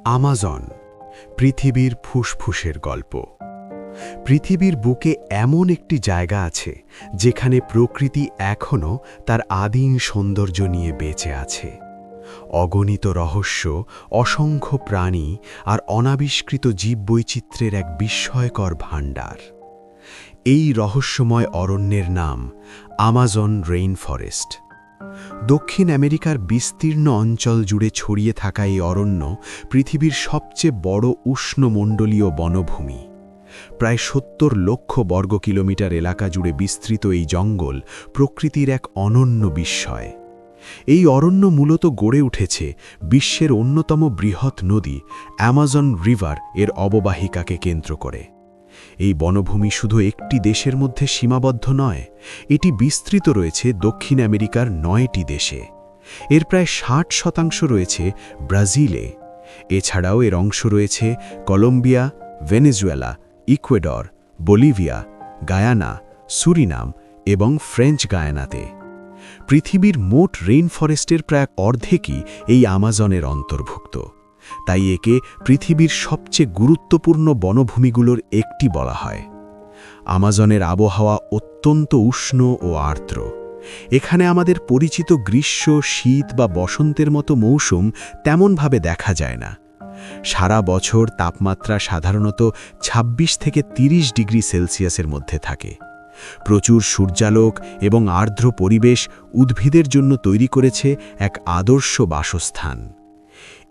Amazon, পৃথিবীর ফুসফুসের গল্প। পৃথিবীর বুকে এমন একটি জায়গা আছে যেখানে প্রকৃতি এখনও তার আদিম সৌন্দর্য নিয়ে বেঁচে আছে। অগণিত রহস্য, অসংখ্য প্রাণী আর অনাবিষ্কৃত জীববৈচিত্র্যের এক বিস্ময়কর ভাণ্ডার। এই রহস্যময় অরণ্যের নাম আমাজন রেইন ফরেস্ট। দক্ষিণ আমেরিকার বিস্তীর্ণ অঞ্চল জুড়ে ছড়িয়ে থাকা এই অরণ্য পৃথিবীর সবচেয়ে বড় উষ্ণমণ্ডলীয় বনভূমি। প্রায় ৭০ লক্ষ বর্গ কিলোমিটার এলাকা জুড়ে বিস্তৃত এই জঙ্গল প্রকৃতির এক অনন্য বিস্ময়। এই অরণ্য মূলত গড়ে উঠেছে বিশ্বের অন্যতম বৃহৎ নদী অ্যামাজন রিভার এর অববাহিকাকে কেন্দ্র করে। এই বনভূমি শুধু একটি দেশের মধ্যে সীমাবদ্ধ নয়, এটি বিস্তৃত রয়েছে দক্ষিণ আমেরিকার ৯টি দেশে। এর প্রায় ৬০% রয়েছে ব্রাজিলে। এছাড়াও এর অংশ রয়েছে Colombia, Venezuela, Ecuador, Bolivia, Guyana, Suriname এবং ফ্রেঞ্চ গায়ানাতে। পৃথিবীর মোট রেইন ফরেস্টের প্রায় অর্ধেকই এই আমাজনের অন্তর্ভুক্ত। তাই একে পৃথিবীর সবচেয়ে গুরুত্বপূর্ণ বনভূমিগুলোর একটি বলা হয়। আমাজনের আবহাওয়া অত্যন্ত উষ্ণ ও আর্দ্র। এখানে আমাদের পরিচিত গ্রীষ্ম, শীত বা বসন্তের মতো মৌসুম তেমনভাবে দেখা যায় না। সারা বছর তাপমাত্রা সাধারণত ২৬ থেকে ৩০ ডিগ্রি সেলসিয়াসের মধ্যে থাকে। প্রচুর সূর্যালোক এবং আর্দ্র পরিবেশ উদ্ভিদের জন্য তৈরি করেছে এক আদর্শ বাসস্থান।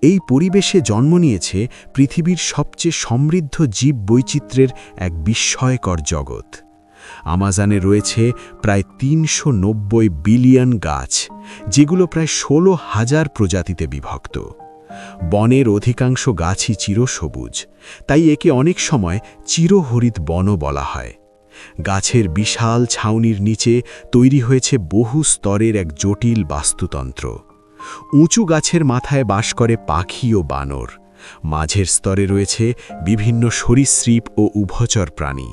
এই পরিবেশে জন্ম নিয়েছে পৃথিবীর সবচেয়ে সমৃদ্ধ জীববৈচিত্র্যের এক বিস্ময়কর জগৎ। আমাজনে রয়েছে প্রায় ৩৯০ বিলিয়ন গাছ, যেগুলো প্রায় ১৬,০০০ প্রজাতিতে বিভক্ত। বনের অধিকাংশ গাছই চিরসবুজ, তাই একে অনেক সময় চিরহরিত বনও বলা হয়। গাছের বিশাল ছাউনির নিচে তৈরি হয়েছে বহু স্তরের এক জটিল বাস্তুতন্ত্র। উঁচু গাছের মাথায় বাস করে পাখি ও বানর। মাঝের স্তরে রয়েছে বিভিন্ন সরীসৃপ ও উভচর প্রাণী,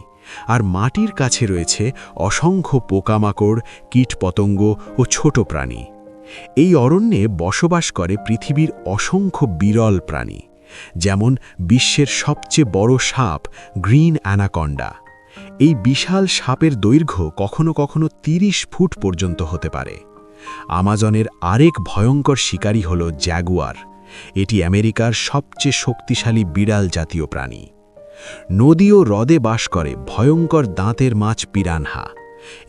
আর মাটির কাছে রয়েছে অসংখ্য পোকামাকড়, কীটপতঙ্গ ও ছোট প্রাণী। এই অরণ্যে বসবাস করে পৃথিবীর অসংখ্য বিরল প্রাণী, যেমন বিশ্বের সবচেয়ে বড় সাপ গ্রিন অ্যানাকন্ডা। এই বিশাল সাপের দৈর্ঘ্য কখনো কখনো ৩০ ফুট পর্যন্ত হতে পারে। আমাজনের আরেক ভয়ঙ্কর শিকারী হল জ্যাগুয়ার। এটি আমেরিকার সবচেয়ে শক্তিশালী বিড়াল জাতীয় প্রাণী। নদী ও হ্রদে বাস করে ভয়ঙ্কর দাঁতের মাছ পিরানহা।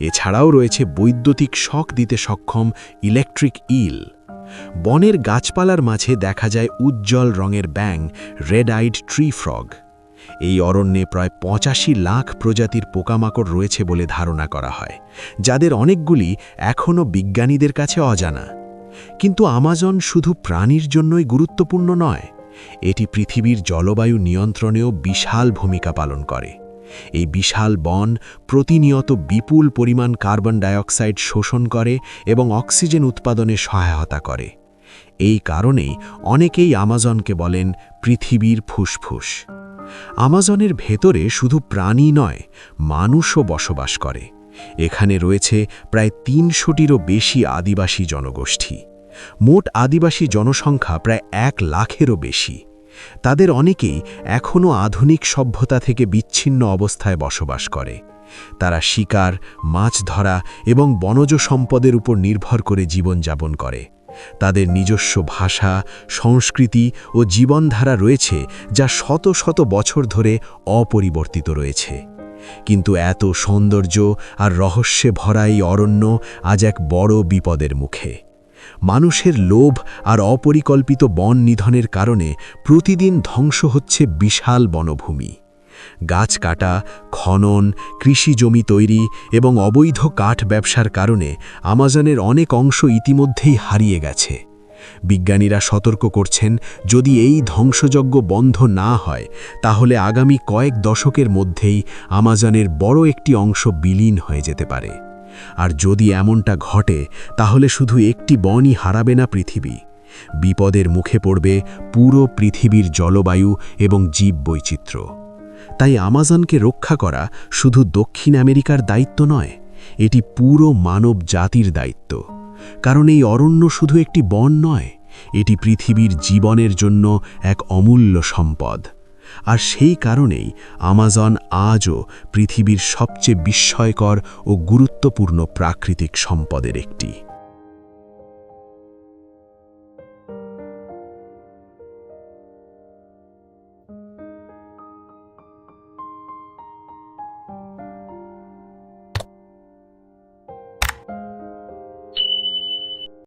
এছাড়াও রয়েছে বৈদ্যুতিক শক দিতে সক্ষম ইলেকট্রিক ইল। বনের গাছপালার মাঝে দেখা যায় উজ্জ্বল রঙের ব্যাং রেড আইড ট্রি ফ্রগ। এই অরণ্যে প্রায় ৮৫ লাখ প্রজাতির পোকামাকড় রয়েছে বলে ধারণা করা হয়, যাদের অনেকগুলি এখনও বিজ্ঞানীদের কাছে অজানা। কিন্তু আমাজন শুধু প্রাণীর জন্যই গুরুত্বপূর্ণ নয়, এটি পৃথিবীর জলবায়ু নিয়ন্ত্রণেও বিশাল ভূমিকা পালন করে। এই বিশাল বন প্রতিনিয়ত বিপুল পরিমাণ কার্বন ডাইঅক্সাইড শোষণ করে এবং অক্সিজেন উৎপাদনে সহায়তা করে। এই কারণেই অনেকেই আমাজনকে বলেন পৃথিবীর ফুসফুস। আমাজনের ভেতরে শুধু প্রাণী নয়, মানুষও বসবাস করে। এখানে রয়েছে প্রায় ৩০০টিরও বেশি আদিবাসী জনগোষ্ঠী। মোট আদিবাসী জনসংখ্যা প্রায় ১ লাখেরও বেশি। তাদের অনেকেই এখনও আধুনিক সভ্যতা থেকে বিচ্ছিন্ন অবস্থায় বসবাস করে। তারা শিকার, মাছ ধরা এবং বনজ সম্পদের উপর নির্ভর করে জীবনযাপন করে। তাদের নিজস্ব ভাষা, সংস্কৃতি ও জীবনধারা রয়েছে, যা শত শত বছর ধরে অপরিবর্তিত রয়েছে। কিন্তু এত সৌন্দর্য আর রহস্যে ভরা এই অরণ্য আজ এক বড় বিপদের মুখে। মানুষের লোভ আর অপরিকল্পিত বন নিধনের কারণে প্রতিদিন ধ্বংস হচ্ছে বিশাল বনভূমি। গাছ কাটা, খনন, কৃষি জমি তৈরি এবং অবৈধ কাঠ ব্যবসার কারণে আমাজনের অনেক অংশ ইতিমধ্যেই হারিয়ে গেছে। বিজ্ঞানীরা সতর্ক করছেন, যদি এই ধ্বংসযজ্ঞ বন্ধ না হয়, তাহলে আগামী কয়েক দশকের মধ্যেই আমাজনের বড় একটি অংশ বিলীন হয়ে যেতে পারে। আর যদি এমনটা ঘটে, তাহলে শুধু একটি বনই হারাবে না পৃথিবী, বিপদের মুখে পড়বে পুরো পৃথিবীর জলবায়ু এবং জীববৈচিত্র্য। তাই আমাজনকে রক্ষা করা শুধু দক্ষিণ আমেরিকার দায়িত্ব নয়, এটি পুরো মানব জাতির দায়িত্ব। কারণ এই অরণ্য শুধু একটি বন নয়, এটি পৃথিবীর জীবনের জন্য এক অমূল্য সম্পদ। আর সেই কারণেই আমাজন আজও পৃথিবীর সবচেয়ে বিস্ময়কর ও গুরুত্বপূর্ণ প্রাকৃতিক সম্পদের একটি।